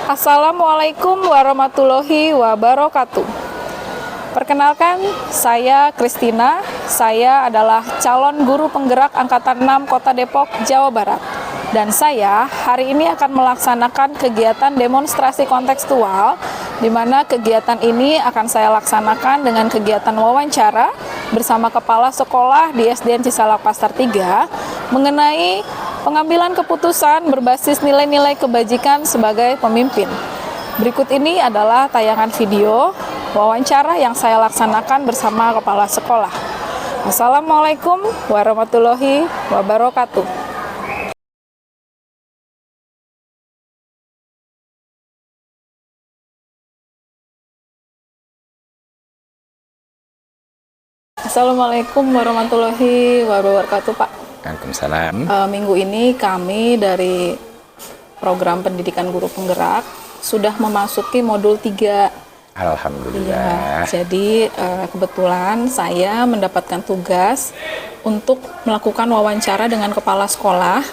Assalamualaikum warahmatullahi wabarakatuh. Perkenalkan, saya Kristina. Saya adalah calon guru penggerak Angkatan 6 Kota Depok, Jawa Barat. Dan saya hari ini akan melaksanakan kegiatan demonstrasi kontekstual, di mana kegiatan ini akan saya laksanakan dengan kegiatan wawancara bersama kepala sekolah di SDN Cisalak Pasar 3 mengenai pengambilan keputusan berbasis nilai-nilai kebajikan sebagai pemimpin. Berikut ini adalah tayangan video wawancara yang saya laksanakan bersama kepala sekolah. Assalamualaikum warahmatullahi wabarakatuh. Assalamualaikum warahmatullahi wabarakatuh, Pak. Waalaikumsalam. Minggu ini kami dari program pendidikan guru penggerak sudah memasuki modul 3. Alhamdulillah. Jadi kebetulan saya mendapatkan tugas untuk melakukan wawancara dengan kepala sekolah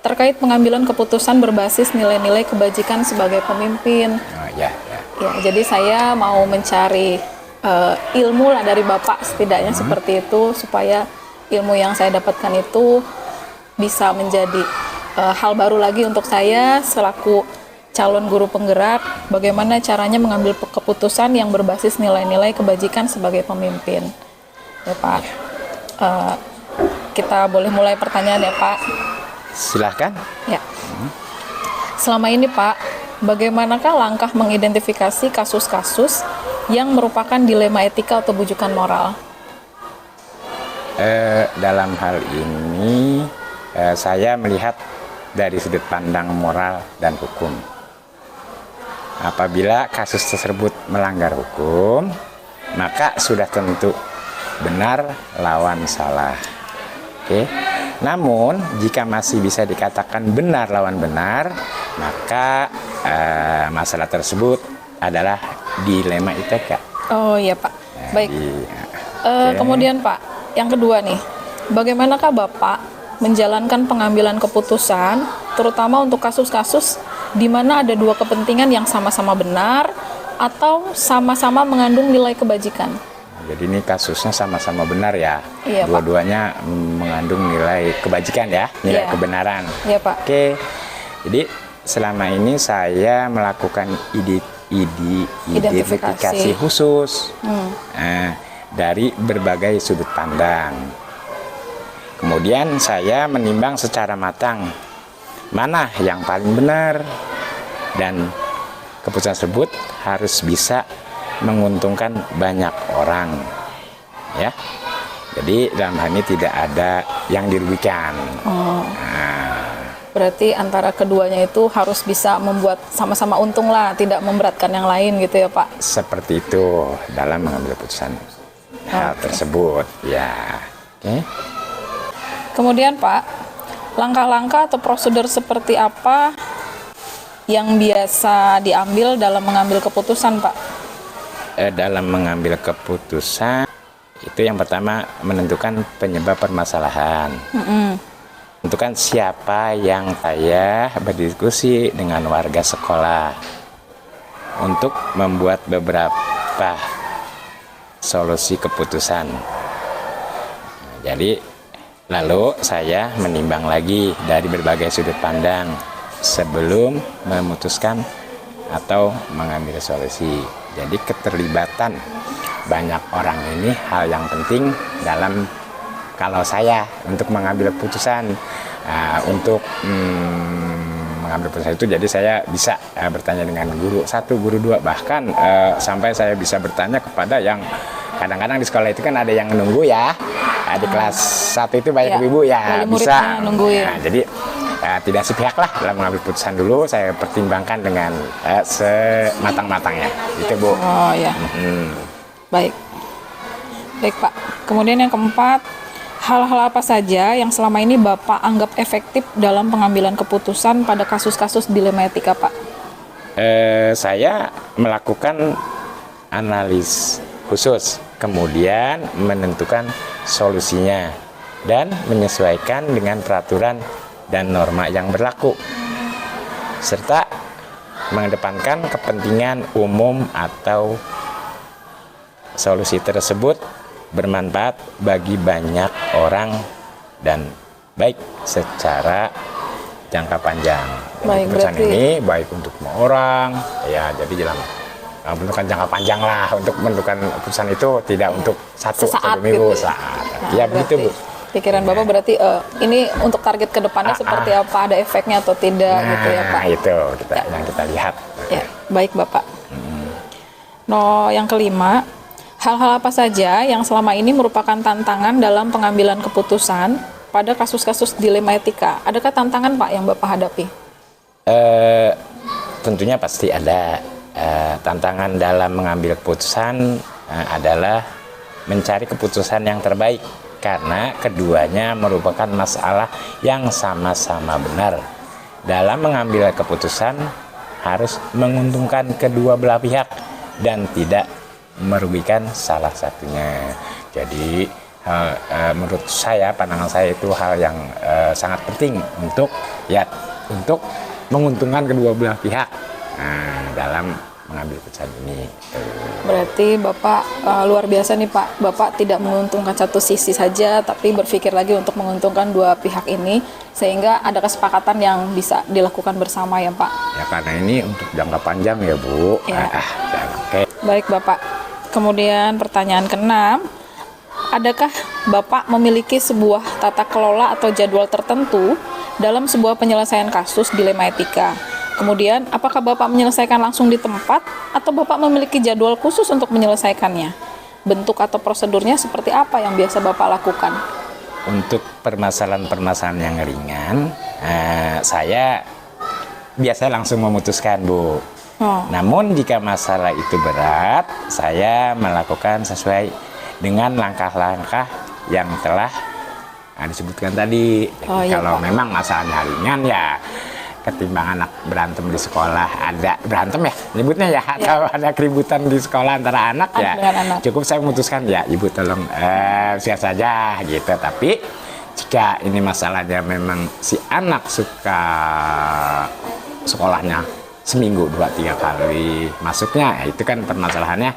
terkait pengambilan keputusan berbasis nilai-nilai kebajikan sebagai pemimpin. Oh, ya. Ya, jadi saya mau mencari ilmu lah dari Bapak setidaknya seperti itu, supaya ilmu yang saya dapatkan itu bisa menjadi hal baru lagi untuk saya selaku calon guru penggerak, bagaimana caranya mengambil keputusan yang berbasis nilai-nilai kebajikan sebagai pemimpin. Ya Pak, kita boleh mulai pertanyaan ya Pak? Silahkan. Ya. Selama ini Pak, bagaimanakah langkah mengidentifikasi kasus-kasus yang merupakan dilema etika atau bujukan moral? Dalam hal ini saya melihat dari sudut pandang moral dan hukum. Apabila kasus tersebut melanggar hukum, maka sudah tentu benar lawan salah. Oke. Namun jika masih bisa dikatakan benar lawan benar, maka masalah tersebut adalah dilema etika. Oh iya Pak. Baik. Okay. Kemudian Pak, yang kedua nih, bagaimanakah Bapak menjalankan pengambilan keputusan, terutama untuk kasus-kasus di mana ada dua kepentingan yang sama-sama benar atau sama-sama mengandung nilai kebajikan? Jadi ini kasusnya sama-sama benar ya, Iya, dua-duanya mengandung nilai kebajikan ya, nilai Iya. kebenaran. Iya Pak. Oke, jadi selama ini saya melakukan identifikasi khusus dari berbagai sudut pandang. Kemudian saya menimbang secara matang mana yang paling benar, dan keputusan tersebut harus bisa menguntungkan banyak orang, ya. Jadi dalam hal ini tidak ada yang dirugikan. Berarti antara keduanya itu harus bisa membuat sama-sama untung lah, tidak memberatkan yang lain gitu ya Pak? Seperti itu dalam mengambil keputusan hal tersebut, ya. Oke. Kemudian Pak, langkah-langkah atau prosedur seperti apa yang biasa diambil dalam mengambil keputusan Pak? Dalam mengambil keputusan itu yang pertama menentukan penyebab permasalahan. Tentukan siapa yang saya berdiskusi dengan warga sekolah untuk membuat beberapa solusi keputusan. Jadi lalu saya menimbang lagi dari berbagai sudut pandang sebelum memutuskan atau mengambil solusi. Jadi keterlibatan banyak orang ini hal yang penting dalam kalau saya untuk mengambil keputusan. Untuk mengambil keputusan itu, jadi saya bisa bertanya dengan guru 1, guru 2, bahkan sampai saya bisa bertanya kepada yang kadang-kadang di sekolah itu kan ada yang nunggu ya, di kelas 1 itu banyak ibu ya, bisa nungguin. Jadi tidak sepihak lah dalam mengambil keputusan dulu, saya pertimbangkan dengan sematang-matangnya itu Bu. Oh ya. Baik Pak, kemudian yang keempat, hal-hal apa saja yang selama ini Bapak anggap efektif dalam pengambilan keputusan pada kasus-kasus dilema etika Pak? Saya melakukan analis khusus, kemudian menentukan solusinya dan menyesuaikan dengan peraturan dan norma yang berlaku, serta mengedepankan kepentingan umum atau solusi tersebut bermanfaat bagi banyak orang dan baik secara jangka panjang. Baik, Keputusan berarti ini baik untuk semua orang, ya jadi dalam menentukan jangka panjang lah untuk menentukan keputusan itu tidak untuk satu Sesaat minggu gitu ya? saat. Nah, Ya begitu Bu. pikiran Bapak berarti ini untuk target ke depannya seperti apa, ada efeknya atau tidak gitu ya Pak. Nah itu yang kita lihat. Ya, baik Bapak. No, yang kelima, hal-hal apa saja yang selama ini merupakan tantangan dalam pengambilan keputusan pada kasus-kasus dilema etika? Adakah tantangan Pak yang Bapak hadapi? Tentunya pasti ada tantangan dalam mengambil keputusan adalah mencari keputusan yang terbaik karena keduanya merupakan masalah yang sama-sama benar. Dalam mengambil keputusan harus menguntungkan kedua belah pihak dan tidak merugikan salah satunya. Jadi menurut saya, pandangan saya itu hal yang sangat penting untuk menguntungkan kedua belah pihak dalam mengambil keputusan ini. Berarti Bapak luar biasa nih Pak. Bapak tidak menguntungkan satu sisi saja, tapi berpikir lagi untuk menguntungkan dua pihak ini, sehingga ada kesepakatan yang bisa dilakukan bersama ya Pak. Ya karena ini untuk jangka panjang ya Bu. Ya. Oke. Baik Bapak. Kemudian pertanyaan keenam, adakah Bapak memiliki sebuah tata kelola atau jadwal tertentu dalam sebuah penyelesaian kasus dilema etika? Kemudian, apakah Bapak menyelesaikan langsung di tempat atau Bapak memiliki jadwal khusus untuk menyelesaikannya? Bentuk atau prosedurnya seperti apa yang biasa Bapak lakukan? Untuk permasalahan-permasalahan yang ringan, saya biasanya langsung memutuskan Bu. Namun jika masalah itu berat, saya melakukan sesuai dengan langkah-langkah yang telah disebutkan tadi. Kalau Pak. memang masalahnya ringan ya ketimbang anak berantem di sekolah, ada berantem ya nyebutnya ya, atau ada keributan di sekolah antara anak ya, cukup saya memutuskan ya ibu tolong share saja gitu. Tapi jika ini masalahnya memang si anak suka sekolahnya seminggu 2-3 kali masuknya, ya itu kan permasalahannya.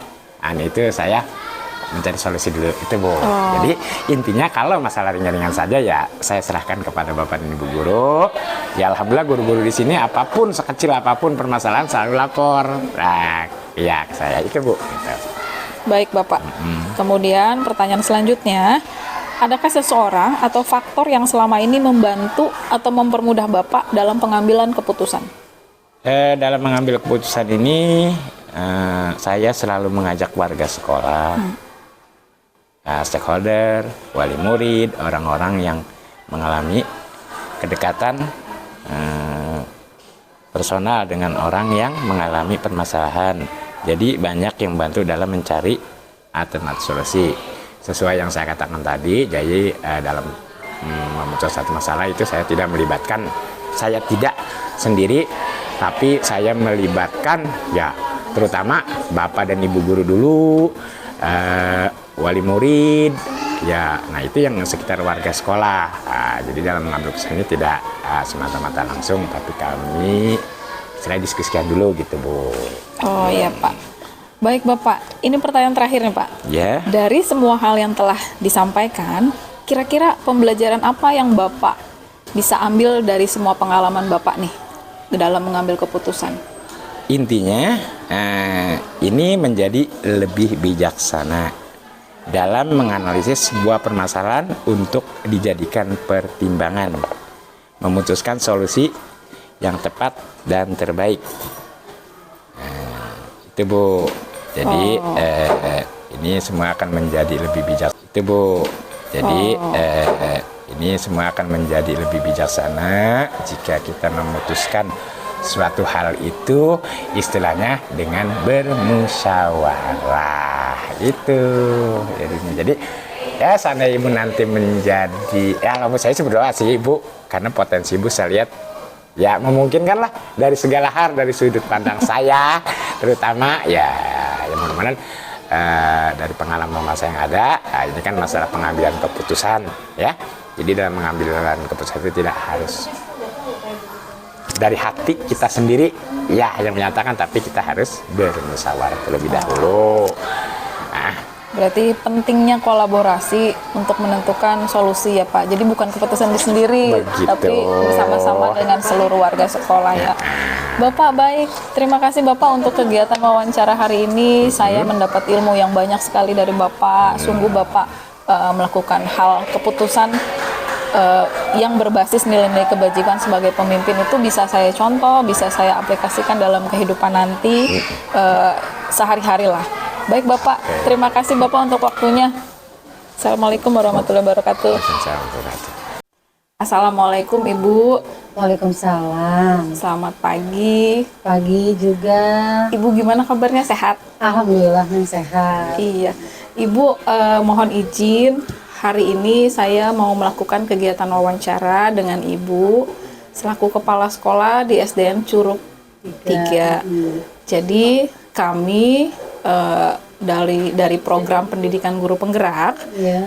Itu saya mencari solusi dulu itu Bu. Jadi intinya kalau masalah ringan-ringan saja ya saya serahkan kepada Bapak dan Ibu guru. Ya alhamdulillah guru-guru di sini apapun sekecil apapun permasalahan selalu lapor. Nah, ya saya itu Bu. Gitu. Baik Bapak. Kemudian pertanyaan selanjutnya, adakah seseorang atau faktor yang selama ini membantu atau mempermudah Bapak dalam pengambilan keputusan? Dalam mengambil keputusan ini saya selalu mengajak warga sekolah. Stakeholder, wali murid, orang-orang yang mengalami kedekatan personal dengan orang yang mengalami permasalahan. Jadi banyak yang bantu dalam mencari alternatif solusi. Sesuai yang saya katakan tadi, jadi dalam memutuskan satu masalah itu saya tidak melibatkan, saya tidak sendiri, tapi saya melibatkan ya terutama Bapak dan Ibu guru dulu, wali murid ya. Nah itu yang sekitar warga sekolah. Jadi dalam mengambil keputusan ini tidak semata-mata langsung, tapi kami saya diskusikan dulu gitu Bu. Oh iya Pak. Baik Bapak, ini pertanyaan terakhir nih Pak. Ya. Dari semua hal yang telah disampaikan, kira-kira pembelajaran apa yang Bapak bisa ambil dari semua pengalaman Bapak nih dalam mengambil keputusan? Intinya ini menjadi lebih bijaksana dalam menganalisis sebuah permasalahan untuk dijadikan pertimbangan, memutuskan solusi yang tepat dan terbaik. Itu Bu. Jadi ini semua akan menjadi lebih bijaksana. Itu Bu. Jadi ini semua akan menjadi lebih bijaksana jika kita memutuskan suatu hal itu istilahnya dengan bermusyawarah itu. Jadi ya seandainya Ibu nanti menjadi, ya kalau saya sih berdoa sih Ibu, karena potensi Ibu saya lihat ya memungkinkan lah dari segala hal, dari sudut pandang saya terutama ya mudah-mudahan dari pengalaman saya yang ada. Ini kan masalah pengambilan keputusan ya. Jadi dalam mengambil keputusan itu tidak harus dari hati kita sendiri ya yang menyatakan, tapi kita harus bermusyawarah terlebih dahulu. Nah, Berarti pentingnya kolaborasi untuk menentukan solusi ya Pak. Jadi bukan keputusan sendiri, Begitu. tapi bersama-sama dengan seluruh warga sekolah ya. Bapak baik, terima kasih Bapak untuk kegiatan wawancara hari ini. Saya mendapat ilmu yang banyak sekali dari Bapak. Sungguh Bapak melakukan hal keputusan yang berbasis nilai-nilai kebajikan sebagai pemimpin itu bisa saya contoh, bisa saya aplikasikan dalam kehidupan nanti sehari-hari lah. Baik Bapak, terima kasih Bapak untuk waktunya. Assalamualaikum warahmatullahi wabarakatuh. Assalamualaikum Ibu. Waalaikumsalam. Selamat pagi. Pagi juga. Ibu gimana kabarnya, sehat? Alhamdulillah sehat. Iya. Ibu mohon izin, hari ini saya mau melakukan kegiatan wawancara dengan Ibu selaku kepala sekolah di SDN Curug 3. Jadi kami dari program pendidikan guru penggerak,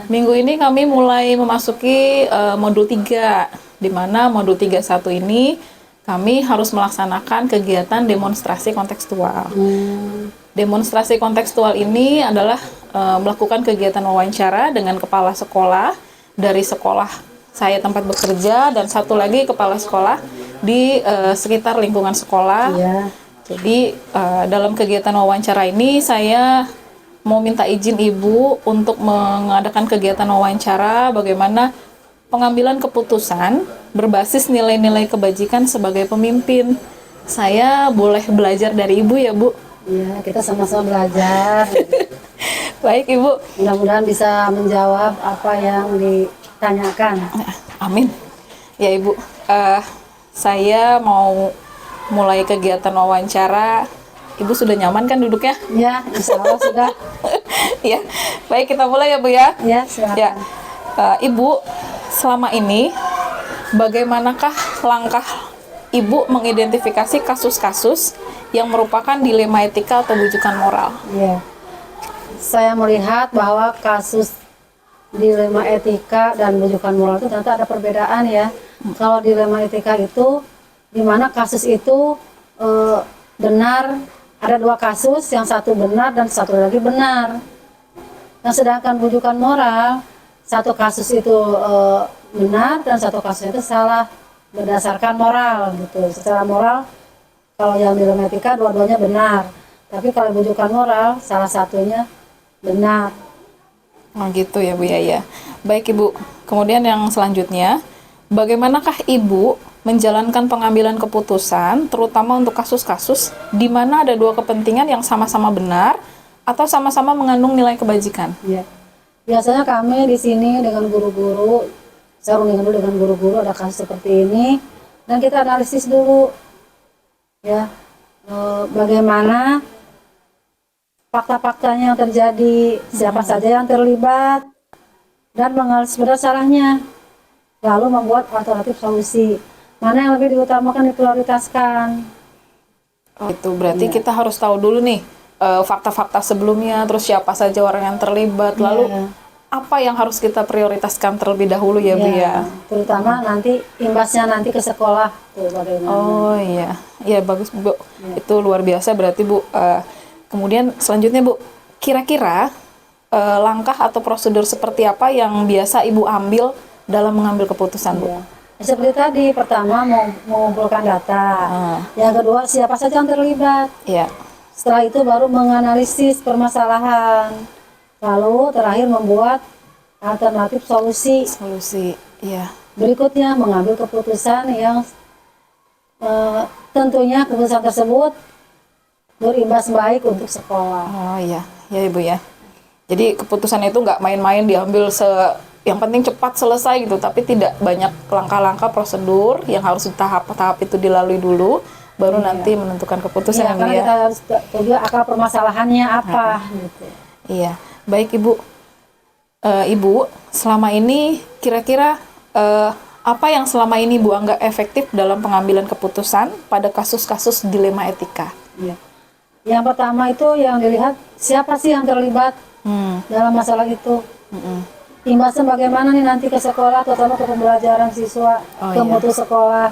minggu ini kami mulai memasuki modul 3, di mana modul 31 ini kami harus melaksanakan kegiatan demonstrasi kontekstual. Demonstrasi kontekstual ini adalah melakukan kegiatan wawancara dengan kepala sekolah dari sekolah saya tempat bekerja dan satu lagi kepala sekolah di sekitar lingkungan sekolah. Jadi dalam kegiatan wawancara ini saya mau minta izin Ibu untuk mengadakan kegiatan wawancara bagaimana pengambilan keputusan berbasis nilai-nilai kebajikan sebagai pemimpin. Saya boleh belajar dari Ibu ya Bu? Iya, kita sama-sama belajar. Baik Ibu. Mudah-mudahan bisa menjawab apa yang ditanyakan. Amin. Ya Ibu, saya mau mulai kegiatan wawancara. Ibu sudah nyaman kan duduknya? Ya, insya Allah sudah. Ya, baik kita mulai ya Bu ya. Ya, silakan. Ya, Ibu, selama ini bagaimanakah langkah Ibu mengidentifikasi kasus-kasus yang merupakan dilema etika atau bujukan moral? Ya, saya melihat bahwa kasus dilema etika dan bujukan moral itu ternyata ada perbedaan ya. Kalau dilema etika itu di mana kasus itu benar, ada dua kasus, yang satu benar dan satu lagi benar. Yang sedangkan bujukan moral, satu kasus itu benar dan satu kasus itu salah berdasarkan moral gitu. Secara moral, kalau yang dilema etika dua-duanya benar, tapi kalau bujukan moral salah satunya benar. Oh gitu ya Bu ya. Baik Ibu, kemudian yang selanjutnya, bagaimanakah Ibu menjalankan pengambilan keputusan, terutama untuk kasus-kasus di mana ada dua kepentingan yang sama-sama benar atau sama-sama mengandung nilai kebajikan? Ya. Biasanya kami di sini dengan guru-guru, saya rundingkan dulu dengan guru-guru ada kasus seperti ini, dan kita analisis dulu, ya, bagaimana fakta-faktanya yang terjadi, siapa saja yang terlibat, dan menganalisis benar salahnya, lalu membuat alternatif solusi. Mana yang lebih diutamakan, diprioritaskan. Oh, itu berarti kita harus tahu dulu nih fakta-fakta sebelumnya, terus siapa saja orang yang terlibat, lalu apa yang harus kita prioritaskan terlebih dahulu ya Bu ya. Terutama nanti imbasnya nanti ke sekolah tuh bagaimana. Oh iya, ya bagus Bu. Itu luar biasa berarti Bu. Kemudian selanjutnya Bu, kira-kira langkah atau prosedur seperti apa yang biasa Ibu ambil dalam mengambil keputusan Bu? Seperti tadi, pertama mengumpulkan data, yang kedua siapa saja yang terlibat, setelah itu baru menganalisis permasalahan, lalu terakhir membuat alternatif solusi. Berikutnya mengambil keputusan yang tentunya keputusan tersebut berimbas baik untuk sekolah. Oh iya, ya Ibu ya. Jadi keputusan itu nggak main-main diambil yang penting cepat selesai gitu, tapi tidak banyak langkah-langkah prosedur yang harus tahap-tahap itu dilalui dulu, baru nanti menentukan keputusan. Karena kita harus tahu akar permasalahannya apa. Gitu. Iya, baik Ibu. Ibu, selama ini kira-kira apa yang selama ini Bu anggap efektif dalam pengambilan keputusan pada kasus-kasus dilema etika? Iya. Yang pertama itu yang dilihat siapa sih yang terlibat dalam masalah itu. Imbasnya bagaimana nih nanti ke sekolah, terutama ke pembelajaran siswa, ke mutu sekolah.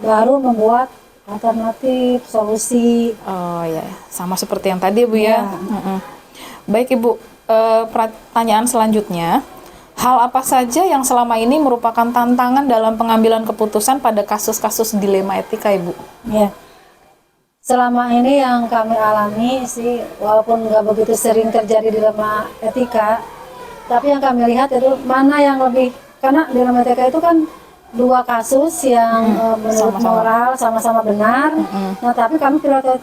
baru membuat alternatif solusi. Oh ya, sama seperti yang tadi Bu ya. Ya. Mm-mm. Baik Ibu, pertanyaan selanjutnya, hal apa saja yang selama ini merupakan tantangan dalam pengambilan keputusan pada kasus-kasus dilema etika Ibu? Ya. Selama ini yang kami alami sih, walaupun nggak begitu sering terjadi dilema etika, tapi yang kami lihat itu mana yang lebih, karena dilema etika itu kan dua kasus yang menurut sama-sama. moral sama-sama benar. Nah, tapi kami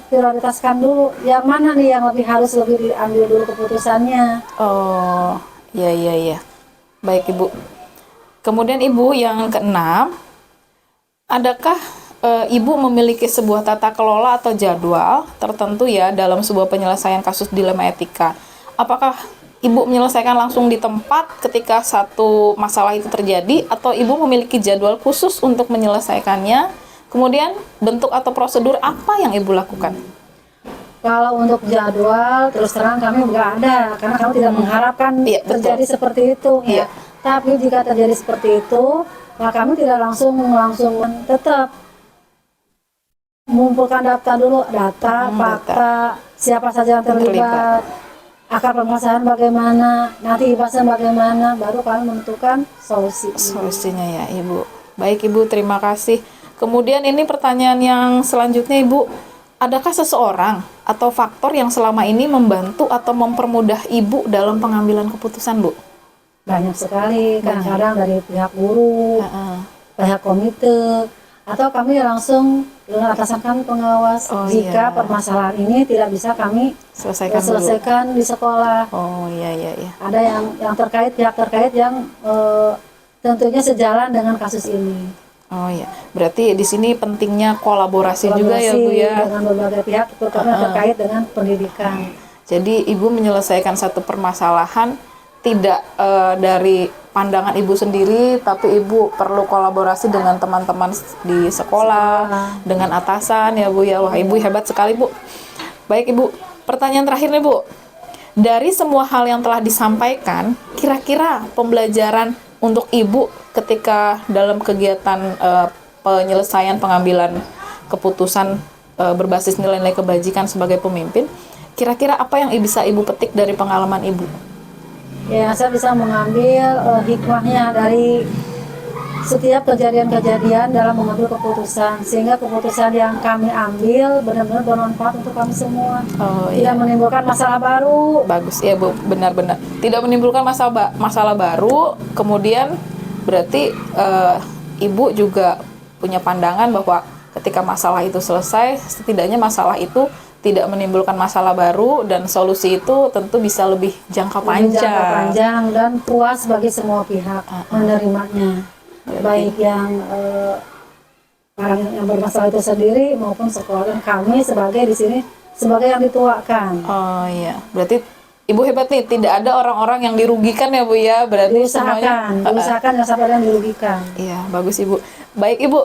prioritaskan dulu yang mana nih yang lebih diambil dulu keputusannya. Oh, iya. Baik Ibu. Kemudian Ibu yang keenam, adakah Ibu memiliki sebuah tata kelola atau jadwal tertentu ya dalam sebuah penyelesaian kasus dilema etika? Apakah Ibu menyelesaikan langsung di tempat ketika satu masalah itu terjadi, atau Ibu memiliki jadwal khusus untuk menyelesaikannya? Kemudian bentuk atau prosedur apa yang Ibu lakukan? Kalau untuk jadwal, terus terang kami nggak ada, karena kami tidak mengharapkan Iya, betul. terjadi seperti itu. Iya. Ya. Tapi jika terjadi seperti itu, maka kami tidak langsung tetap mengumpulkan data dulu, fakta, siapa saja yang terlibat, akar permasalahan bagaimana, nanti ibasan bagaimana, baru kami menentukan solusi. Solusinya ya Ibu. Baik Ibu, terima kasih. Kemudian ini pertanyaan yang selanjutnya Ibu, adakah seseorang atau faktor yang selama ini membantu atau mempermudah Ibu dalam pengambilan keputusan Bu? Banyak sekali, kadang-kadang dari pihak guru, pihak komite, atau kami langsung dengan atasan kami pengawas. Oh, Jika iya. permasalahan ini tidak bisa kami Selesaikan dulu. di sekolah. Oh iya. Ada yang terkait, pihak terkait yang tentunya sejalan dengan kasus ini. Oh iya. Berarti di sini pentingnya kolaborasi juga ya Bu ya. Dengan berbagai pihak, terutama terkait dengan pendidikan. Jadi Ibu menyelesaikan satu permasalahan tidak dari pandangan Ibu sendiri, tapi Ibu perlu kolaborasi dengan teman-teman di sekolah, dengan atasan ya Bu ya. Wah, Ibu hebat sekali Bu. Baik Ibu, pertanyaan terakhir nih Bu. Dari semua hal yang telah disampaikan, kira-kira pembelajaran untuk Ibu ketika dalam kegiatan penyelesaian pengambilan keputusan berbasis nilai-nilai kebajikan sebagai pemimpin, kira-kira apa yang bisa Ibu petik dari pengalaman Ibu? Ya, saya bisa mengambil hikmahnya dari setiap kejadian-kejadian dalam mengambil keputusan, sehingga keputusan yang kami ambil benar-benar bermanfaat untuk kami semua. Oh, Tidak menimbulkan masalah baru. Bagus ya Bu, benar-benar. Tidak menimbulkan masalah baru, kemudian berarti Ibu juga punya pandangan bahwa ketika masalah itu selesai, setidaknya masalah itu tidak menimbulkan masalah baru, dan solusi itu tentu bisa lebih jangka panjang. Jangka panjang dan puas bagi semua pihak menerimanya. Baik yang orang yang bermasalah itu sendiri maupun sekolah, dan kami sebagai di sini sebagai yang dituakan. Oh iya, berarti Ibu hebat nih, tidak ada orang-orang yang dirugikan ya Bu ya, berarti semuanya Diusahakan yang sampai yang dirugikan. Iya, bagus Ibu. Baik Ibu,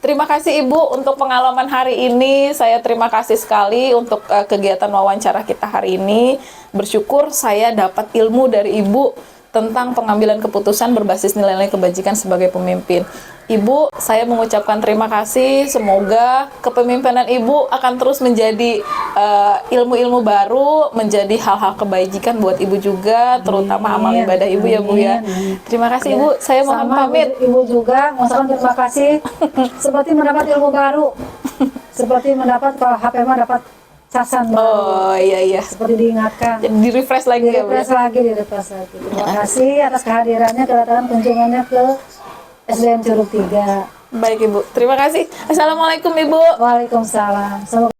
terima kasih Ibu untuk pengalaman hari ini. Saya terima kasih sekali untuk kegiatan wawancara kita hari ini. Bersyukur saya dapat ilmu dari Ibu tentang pengambilan keputusan berbasis nilai-nilai kebajikan sebagai pemimpin. Ibu, saya mengucapkan terima kasih. Semoga kepemimpinan Ibu akan terus menjadi ilmu-ilmu baru, menjadi hal-hal kebajikan buat Ibu juga, terutama amal ibadah Ibu ya Bu ya. Terima kasih Ibu, saya mohon pamit. Ibu juga mengucapkan terima kasih. Seperti mendapat ilmu baru, seperti mendapat, kalau HP mah dapat casan baru. Oh iya. Seperti diingatkan. Jadi di-refresh lagi ya Bu ya. Di-refresh lagi. Terima kasih atas kehadirannya, kedatangan kunjungannya ke SDN Curug 3. Baik Ibu, terima kasih. Assalamualaikum Ibu. Waalaikumsalam. Semoga